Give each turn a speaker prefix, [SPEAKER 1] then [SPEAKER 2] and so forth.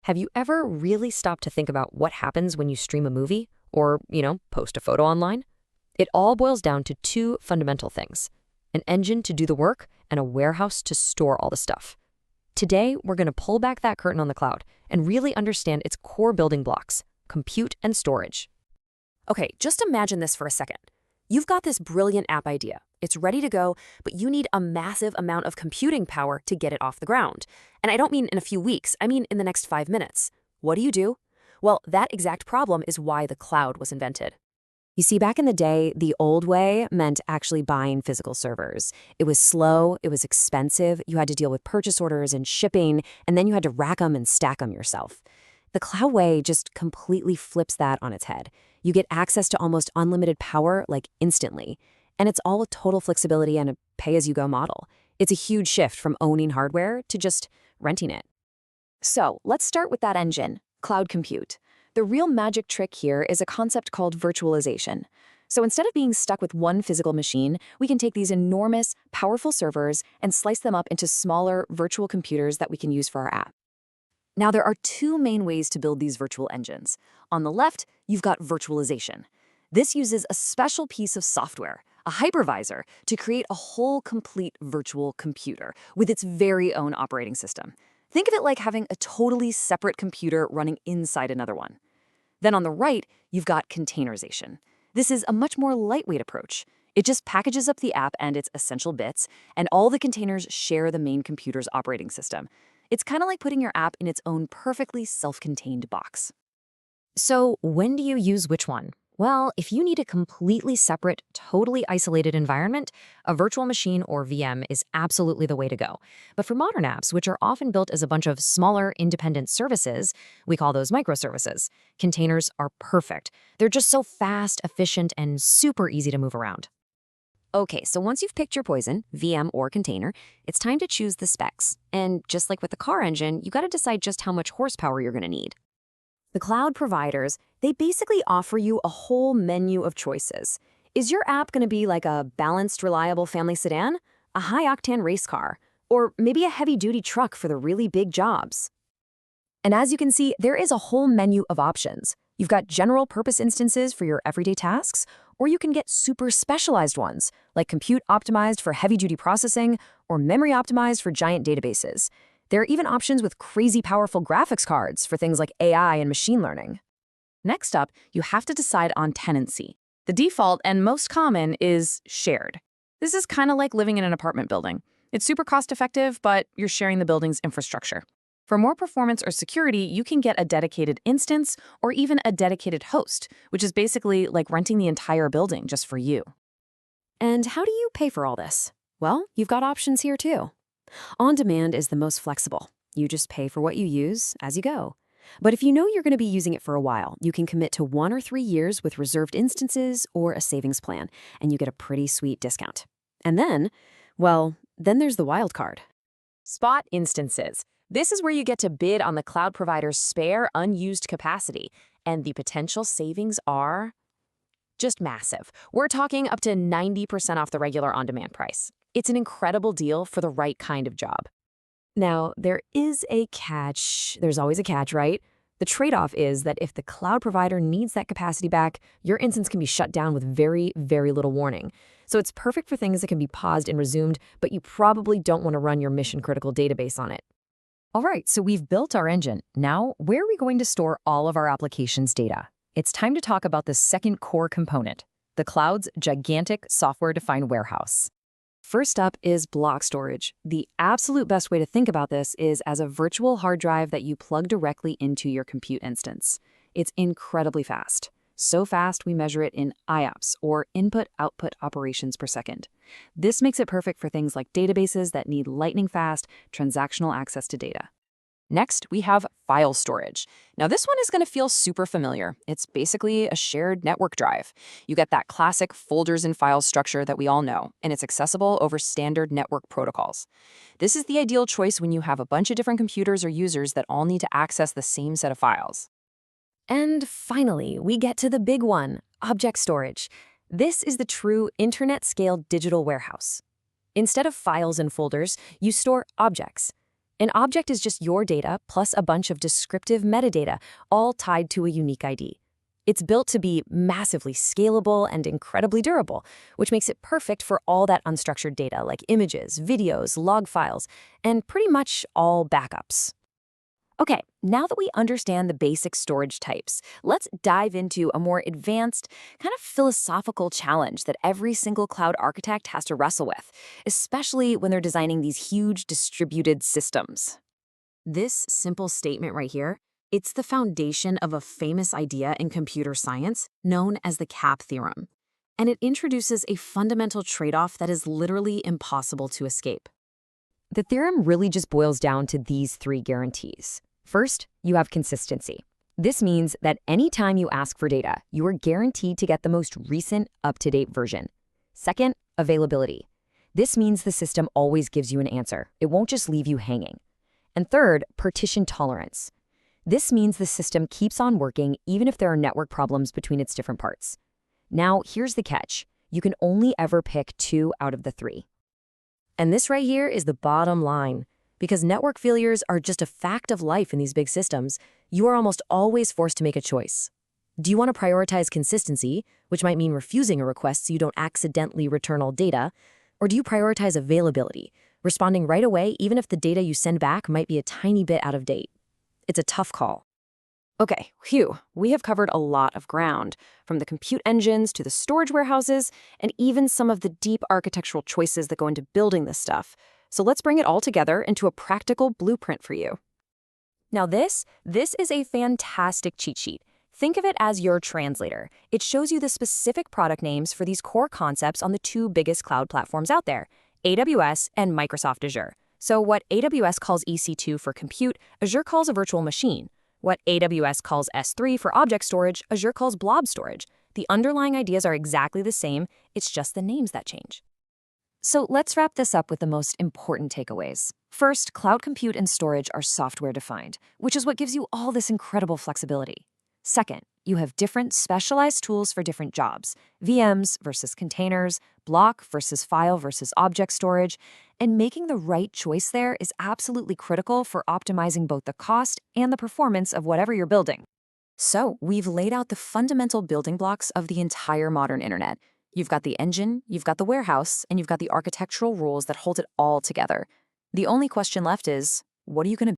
[SPEAKER 1] Have you ever really stopped to think about what happens when you stream a movie or, post a photo online? It all boils down to two fundamental things: an engine to do the work and a warehouse to store all the stuff. Today, we're going to pull back that curtain on the cloud and really understand its core building blocks: compute and storage. Okay, just imagine this for a second. You've got this brilliant app idea. It's ready to go, but you need a massive amount of computing power to get it off the ground. And I don't mean in a few weeks, I mean in the next 5 minutes. What do? Well, that exact problem is why the cloud was invented. You see, back in the day, the old way meant actually buying physical servers. It was slow, it was expensive, you had to deal with purchase orders and shipping, and then you had to rack them and stack them yourself. The cloud way just completely flips that on its head. You get access to almost unlimited power, like instantly. And it's all with total flexibility and a pay-as-you-go model. It's a huge shift from owning hardware to just renting it. So let's start with that engine, cloud compute. The real magic trick here is a concept called virtualization. So instead of being stuck with one physical machine, we can take these enormous, powerful servers and slice them up into smaller virtual computers that we can use for our app. Now, there are two main ways to build these virtual engines. On the left, you've got virtualization. This uses a special piece of software, a hypervisor, to create a whole complete virtual computer with its very own operating system. Think of it like having a totally separate computer running inside another one. Then on the right, you've got containerization. This is a much more lightweight approach. It just packages up the app and its essential bits, and all the containers share the main computer's operating system. It's kind of like putting your app in its own perfectly self-contained box. So when do you use which one? Well, if you need a completely separate, totally isolated environment, a virtual machine or VM is absolutely the way to go. But for modern apps, which are often built as a bunch of smaller, independent services, we call those microservices, containers are perfect. They're just so fast, efficient, and super easy to move around. Okay, so once you've picked your poison, VM or container, it's time to choose the specs. And just like with the car engine, you got to decide just how much horsepower you're going to need. The cloud providers, they basically offer you a whole menu of choices. Is your app going to be like a balanced, reliable family sedan, a high-octane race car, or maybe a heavy-duty truck for the really big jobs? And as you can see, there is a whole menu of options. You've got general-purpose instances for your everyday tasks, or you can get super specialized ones, like compute optimized for heavy-duty processing or memory optimized for giant databases. There are even options with crazy powerful graphics cards for things like AI and machine learning. Next up, you have to decide on tenancy. The default and most common is shared. This is kind of like living in an apartment building. It's super cost-effective, but you're sharing the building's infrastructure. For more performance or security, you can get a dedicated instance or even a dedicated host, which is basically like renting the entire building just for you. And how do you pay for all this? Well, you've got options here too. On demand is the most flexible. You just pay for what you use as you go. But if you know you're going to be using it for a while, you can commit to 1 or 3 years with reserved instances or a savings plan, and you get a pretty sweet discount. And then there's the wild card. Spot instances. This is where you get to bid on the cloud provider's spare, unused capacity, and the potential savings are just massive. We're talking up to 90% off the regular on-demand price. It's an incredible deal for the right kind of job. Now, there is a catch. There's always a catch, right? The trade-off is that if the cloud provider needs that capacity back, your instance can be shut down with very, very little warning. So it's perfect for things that can be paused and resumed, but you probably don't want to run your mission-critical database on it. All right, so we've built our engine. Now, where are we going to store all of our applications' data? It's time to talk about the second core component, the cloud's gigantic software-defined warehouse. First up is block storage. The absolute best way to think about this is as a virtual hard drive that you plug directly into your compute instance. It's incredibly fast. So fast we measure it in IOPS, or input-output operations per second. This makes it perfect for things like databases that need lightning-fast, transactional access to data. Next, we have file storage. Now, this one is going to feel super familiar. It's basically a shared network drive. You get that classic folders and files structure that we all know, and it's accessible over standard network protocols. This is the ideal choice when you have a bunch of different computers or users that all need to access the same set of files. And finally, we get to the big one, object storage. This is the true internet-scale digital warehouse. Instead of files and folders, you store objects. An object is just your data plus a bunch of descriptive metadata, all tied to a unique ID. It's built to be massively scalable and incredibly durable, which makes it perfect for all that unstructured data like images, videos, log files, and pretty much all backups. Okay, now that we understand the basic storage types, let's dive into a more advanced, kind of philosophical challenge that every single cloud architect has to wrestle with, especially when they're designing these huge distributed systems. This simple statement right here, it's the foundation of a famous idea in computer science known as the CAP theorem. And it introduces a fundamental trade-off that is literally impossible to escape. The theorem really just boils down to these three guarantees. First, you have consistency. This means that anytime you ask for data, you are guaranteed to get the most recent, up-to-date version. Second, availability. This means the system always gives you an answer. It won't just leave you hanging. And third, partition tolerance. This means the system keeps on working even if there are network problems between its different parts. Now, here's the catch. You can only ever pick 2 out of the 3. And this right here is the bottom line. Because network failures are just a fact of life in these big systems, you are almost always forced to make a choice. Do you want to prioritize consistency, which might mean refusing a request so you don't accidentally return all data? Or do you prioritize availability, responding right away even if the data you send back might be a tiny bit out of date? It's a tough call. Okay, we have covered a lot of ground, from the compute engines to the storage warehouses, and even some of the deep architectural choices that go into building this stuff. So let's bring it all together into a practical blueprint for you. Now this is a fantastic cheat sheet. Think of it as your translator. It shows you the specific product names for these core concepts on the 2 biggest cloud platforms out there, AWS and Microsoft Azure. So what AWS calls EC2 for compute, Azure calls a virtual machine. What AWS calls S3 for object storage, Azure calls blob storage. The underlying ideas are exactly the same, it's just the names that change. So let's wrap this up with the most important takeaways. First, cloud compute and storage are software-defined, which is what gives you all this incredible flexibility. Second, you have different specialized tools for different jobs, VMs versus containers, block versus file versus object storage, and making the right choice there is absolutely critical for optimizing both the cost and the performance of whatever you're building. So we've laid out the fundamental building blocks of the entire modern internet. You've got the engine, you've got the warehouse, and you've got the architectural rules that hold it all together. The only question left is, what are you going to